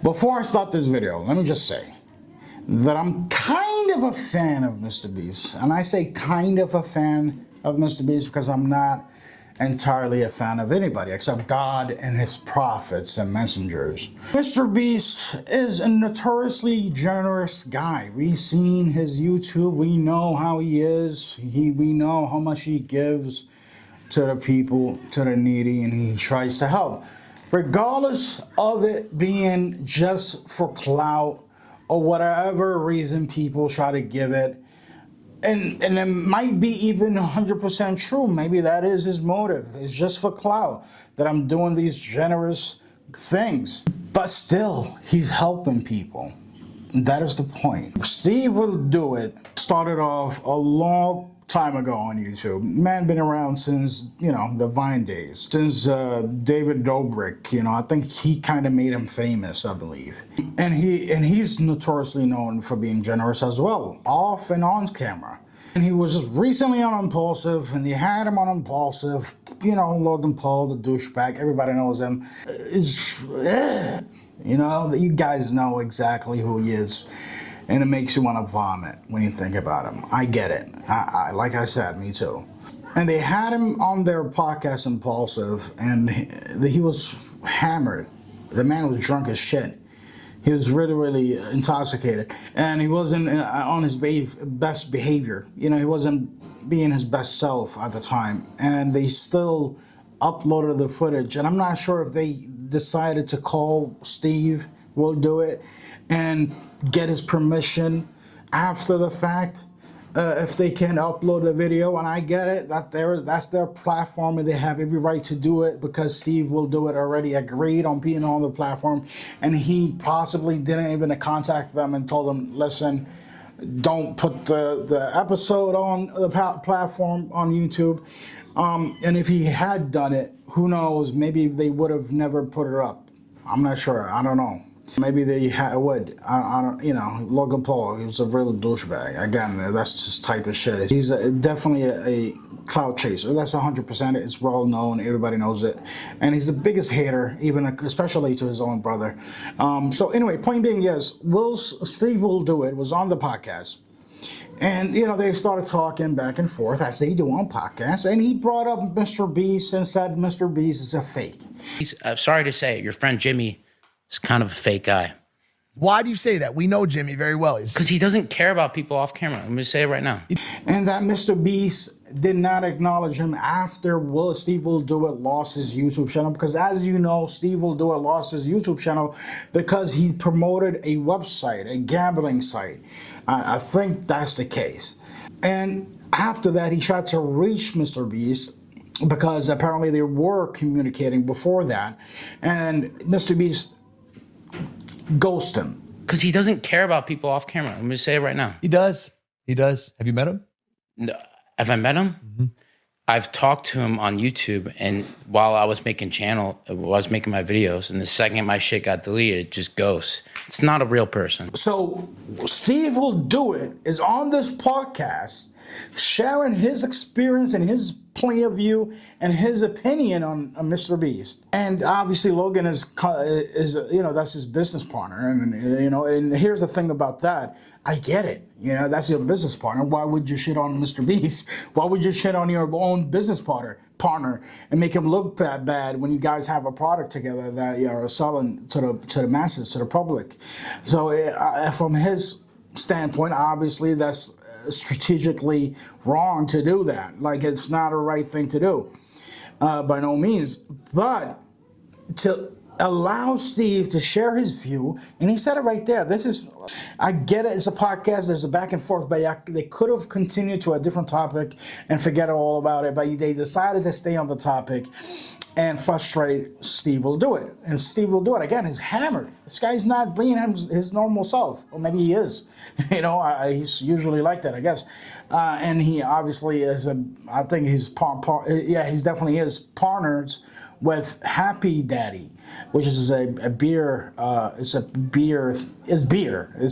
Before I start this video, let me just say that I'm kind of a fan of MrBeast. And I say kind of a fan of MrBeast because I'm not entirely a fan of anybody except God and his prophets and messengers. MrBeast is a notoriously generous guy. We've seen his YouTube. We know how he is. We know how much he gives to the people, to the needy, and he tries to help. Regardless of it being just for clout or whatever reason people try to give it, and it might be even 100% true. Maybe that is his motive. It's just for clout that I'm doing these generous things. But still, he's helping people. That is the point. Steve Will Do It started off a long time ago on YouTube. Man been around since, the Vine days. Since David Dobrik, I think he kind of made him famous, I believe. And he's notoriously known for being generous as well, off and on camera. And he was just recently on Impaulsive, and they had him on Impaulsive. Logan Paul, the douchebag, everybody knows him. You guys know exactly who he is. And it makes you want to vomit when you think about him. I get it. Like I said, me too. And they had him on their podcast, Impaulsive, and he was hammered. The man was drunk as shit. He was really, really intoxicated. And he wasn't on his best behavior. He wasn't being his best self at the time. And they still uploaded the footage. And I'm not sure if they decided to call Steve Will Do It and get his permission after the fact, if they can upload a video. And I get it, that's their platform and they have every right to do it because Steve Will Do It already agreed on being on the platform, and he possibly didn't even contact them and told them, listen, don't put the episode on the platform on YouTube. And if he had done it, who knows, maybe they would have never put it up. I'm not sure, I don't know. Maybe they would. I don't. Logan Paul, he was a real douchebag. Again, that's just type of shit. He's definitely a clout chaser. That's 100%. It's well known. Everybody knows it. And he's the biggest hater, even especially to his own brother. So anyway, point being, yes, Steve Will Do It was on the podcast. And, they started talking back and forth as they do on podcasts. And he brought up MrBeast and said MrBeast is a fake. I'm sorry to say it, your friend Jimmy is kind of a fake guy. Why do you say that? We know Jimmy very well. Because he doesn't care about people off camera. I'm going to say it right now. And that MrBeast did not acknowledge him after Steve Will Do It lost his YouTube channel. Because as you know, Steve Will Do It lost his YouTube channel because he promoted a website, a gambling site. I think that's the case. And after that, he tried to reach MrBeast because apparently they were communicating before that. And MrBeast ghosted him. Because he doesn't care about people off camera. I'm going to say it right now. He does. He does. Have you met him? No. Have I met him? Mm-hmm. I've talked to him on YouTube, and while I was making my videos, and the second my shit got deleted, it just ghosts. It's not a real person. So Steve Will Do It is on this podcast sharing his experience and his point of view and his opinion on MrBeast. And obviously Logan is that's his business partner, and here's the thing about that. I get it. That's your business partner. Why would you shit on MrBeast? Why would you shit on your own business partner and make him look bad when you guys have a product together that you're selling to the masses, to the public? So from his standpoint, obviously that's strategically wrong to do that. Like, it's not a right thing to do, by no means. But to allow Steve to share his view, and he said it right there. I get it, it's a podcast, there's a back and forth, but they could have continued to a different topic and forget all about it, but they decided to stay on the topic and frustrate Steve Will Do It. And Steve Will Do It, again, is hammered. This guy's not being his normal self. Or maybe he is. He's usually like that, I guess. And he obviously is I think he's he definitely is partners with Happy Daddy, which is a beer, it's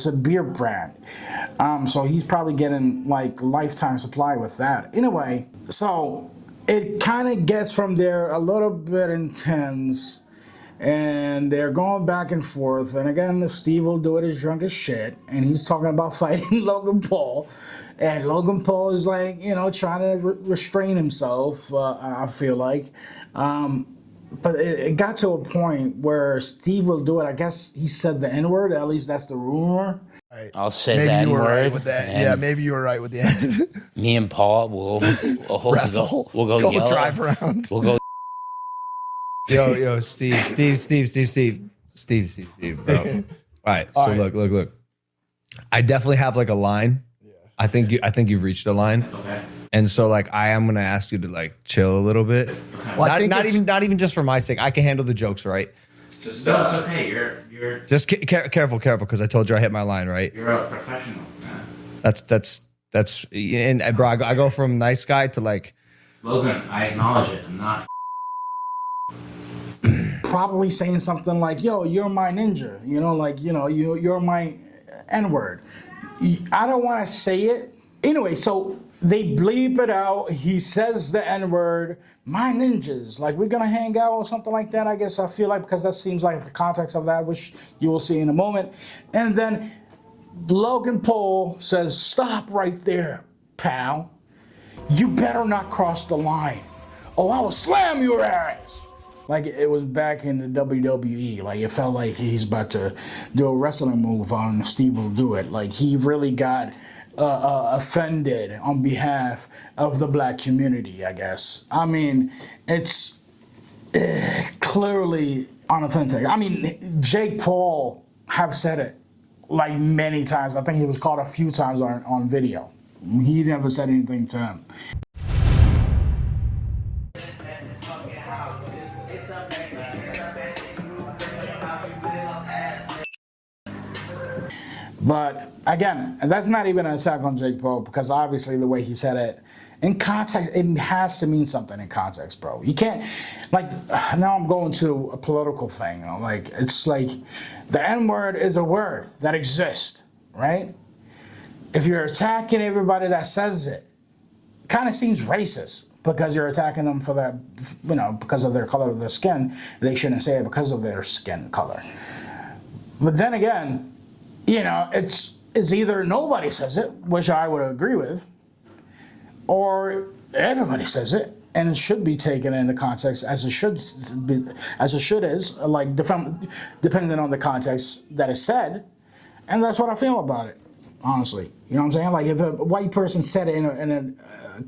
a beer brand. So he's probably getting like lifetime supply with that. Anyway, so it kind of gets from there a little bit intense and they're going back and forth. And again, Steve will do it is drunk as shit, and he's talking about fighting Logan Paul. And Logan Paul is like, trying to restrain himself, I feel like. But it got to a point where Steve will do it. I guess he said the N-word. At least that's the rumor. Right. I'll say maybe that you were word. right with that. Yeah, maybe you were right with the end. Me and Paul will Wrestle. We'll go yell. drive around. We'll go. Yo, Steve, bro. All right, so look. I definitely have like a line. Yeah. I think you've reached a line. Okay. And so like I am gonna ask you to like chill a little bit. Okay. Well, not even just for my sake. I can handle the jokes, right? Just no, it's okay. You're just careful, because I told you I hit my line, right? You're a professional, man. That's and bro, I go from nice guy to like Logan. I acknowledge it. I'm not. Probably saying something like, "Yo, you're my ninja," you're my N-word. I don't want to say it anyway. So they bleep it out. He says the N-word, my ninjas, like we're gonna hang out or something like that. I guess I feel like, because that seems like the context of that, which you will see in a moment. And then Logan Paul says, "Stop right there, pal. You better not cross the line. Oh, I will slam your ass." Like it was back in the WWE. Like it felt like he's about to do a wrestling move on Steve Will Do It. Like he really got offended on behalf of the black community, I guess. I mean, it's clearly unauthentic. I mean, Jake Paul have said it like many times. I think he was caught a few times on video. He never said anything to him. But again, that's not even an attack on Jake Paul, because obviously the way he said it, in context, it has to mean something in context, bro. You can't, like, now I'm going to a political thing. Like, it's like the N-word is a word that exists, right? If you're attacking everybody that says it, kind of seems racist, because you're attacking them for that, because of their color of their skin. They shouldn't say it because of their skin color. But then again, it's either nobody says it, which I would agree with, or everybody says it, and it should be taken in the context as it should be, like depending on the context that is said, and that's what I feel about it, honestly. You know what I'm saying? Like if a white person said it in a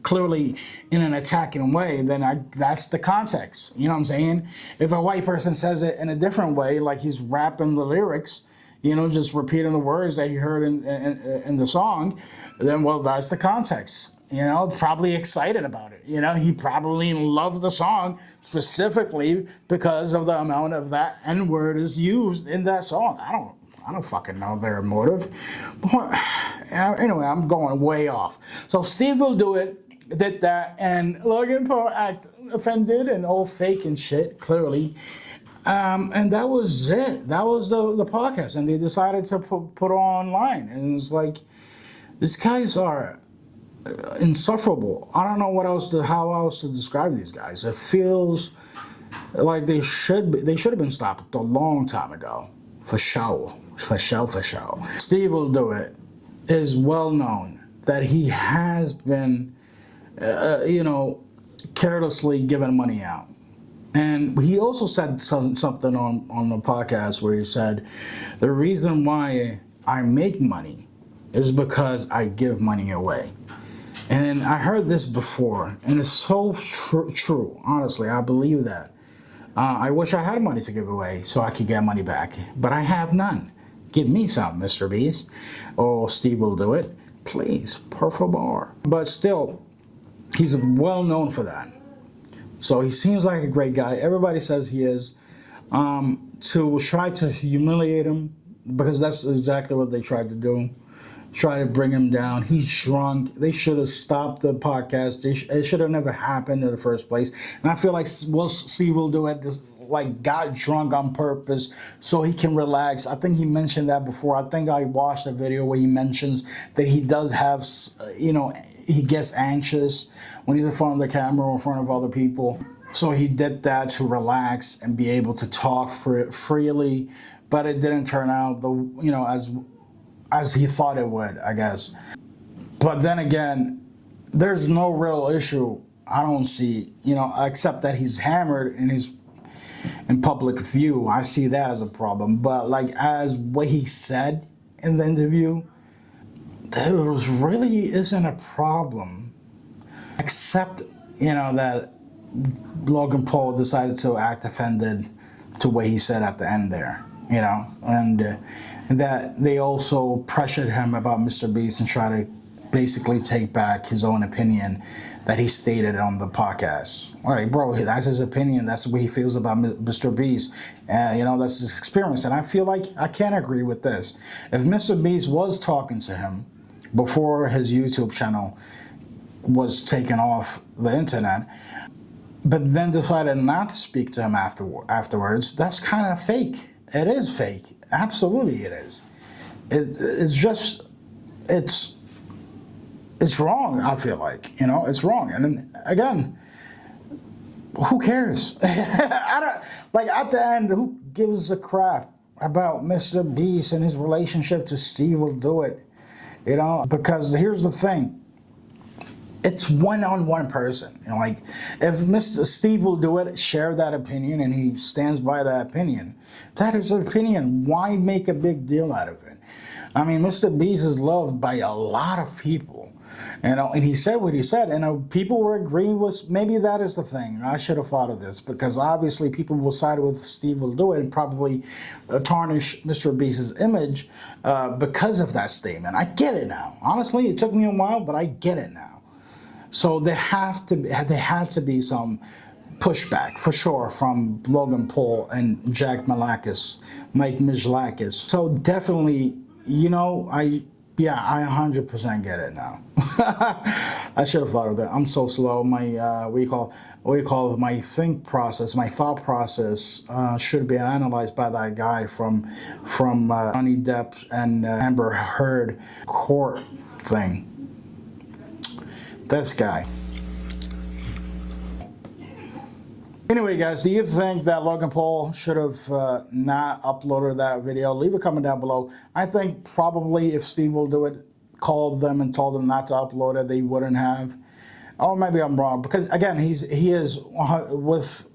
clearly in an attacking way, then that's the context. You know what I'm saying? If a white person says it in a different way, like he's rapping the lyrics, just repeating the words that he heard in the song, then, well, that's the context. Probably excited about it. He probably loves the song specifically because of the amount of that N-word is used in that song. I don't fucking know their motive. But anyway, I'm going way off. So Steve Will Do It did that, and Logan Paul act offended and all fake and shit, clearly. And that was it. That was the podcast, and they decided to put it online. And it's like, these guys are insufferable. I don't know how else to describe these guys. It feels like they should have been stopped a long time ago, for sure. Steve Will Do It is well known that he has been, carelessly giving money out. And he also said something on the podcast where he said, the reason why I make money is because I give money away. And I heard this before, and it's so true. Honestly, I believe that. I wish I had money to give away so I could get money back, but I have none. Give me some, MrBeast, or Steve Will Do It. Please, per favor. But still, he's well known for that. So he seems like a great guy. Everybody says he is. To try to humiliate him, because that's exactly what they tried to do. Try to bring him down. He's drunk. They should have stopped the podcast. It should have never happened in the first place. And I feel like Steve Will Do It, got drunk on purpose so he can relax. I think he mentioned that before. I think I watched a video where he mentions that he does have, he gets anxious when he's in front of the camera or in front of other people. So he did that to relax and be able to talk freely, but it didn't turn out as he thought it would, I guess. But then again, there's no real issue I don't see, except that he's hammered in public view. I see that as a problem. But like as what he said in the interview, there really isn't a problem, except that Logan Paul decided to act offended to what he said at the end there, and that they also pressured him about MrBeast and try to basically take back his own opinion that he stated on the podcast. All right, bro, that's his opinion. That's the way he feels about MrBeast. And, that's his experience. And I feel like I can't agree with this. If MrBeast was talking to him before his YouTube channel was taken off the internet, but then decided not to speak to him afterwards, that's kind of fake. It is fake. Absolutely it is. It's wrong, I feel like. It's wrong. And then, again, who cares? At the end, who gives a crap about MrBeast and his relationship to SteveWillDoIt? Because here's the thing. It's one-on-one person. If Mr. SteveWillDoIt share that opinion and he stands by that opinion, that is an opinion. Why make a big deal out of it? I mean, MrBeast is loved by a lot of people, and he said what he said, and people were agreeing with, maybe that is the thing. I should have thought of this, because obviously people will side with SteveWillDoIt and probably tarnish MrBeast's image because of that statement. I get it now. Honestly, it took me a while, but I get it now. So there had to be some pushback for sure from Logan Paul and Mike Mijlakis. So definitely, I 100% get it now. I should have thought of that. I'm so slow. My my thought process should be analyzed by that guy from Johnny Depp and Amber Heard court thing. This guy. Anyway, guys, do you think that Logan Paul should have not uploaded that video? Leave a comment down below. I think probably if SteveWillDoIt called them and told them not to upload it, they wouldn't have. Or maybe I'm wrong, because again, he is with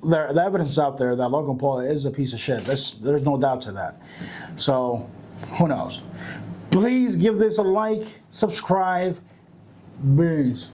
the evidence out there that Logan Paul is a piece of shit. There's no doubt to that. So who knows? Please give this a like, subscribe. Peace.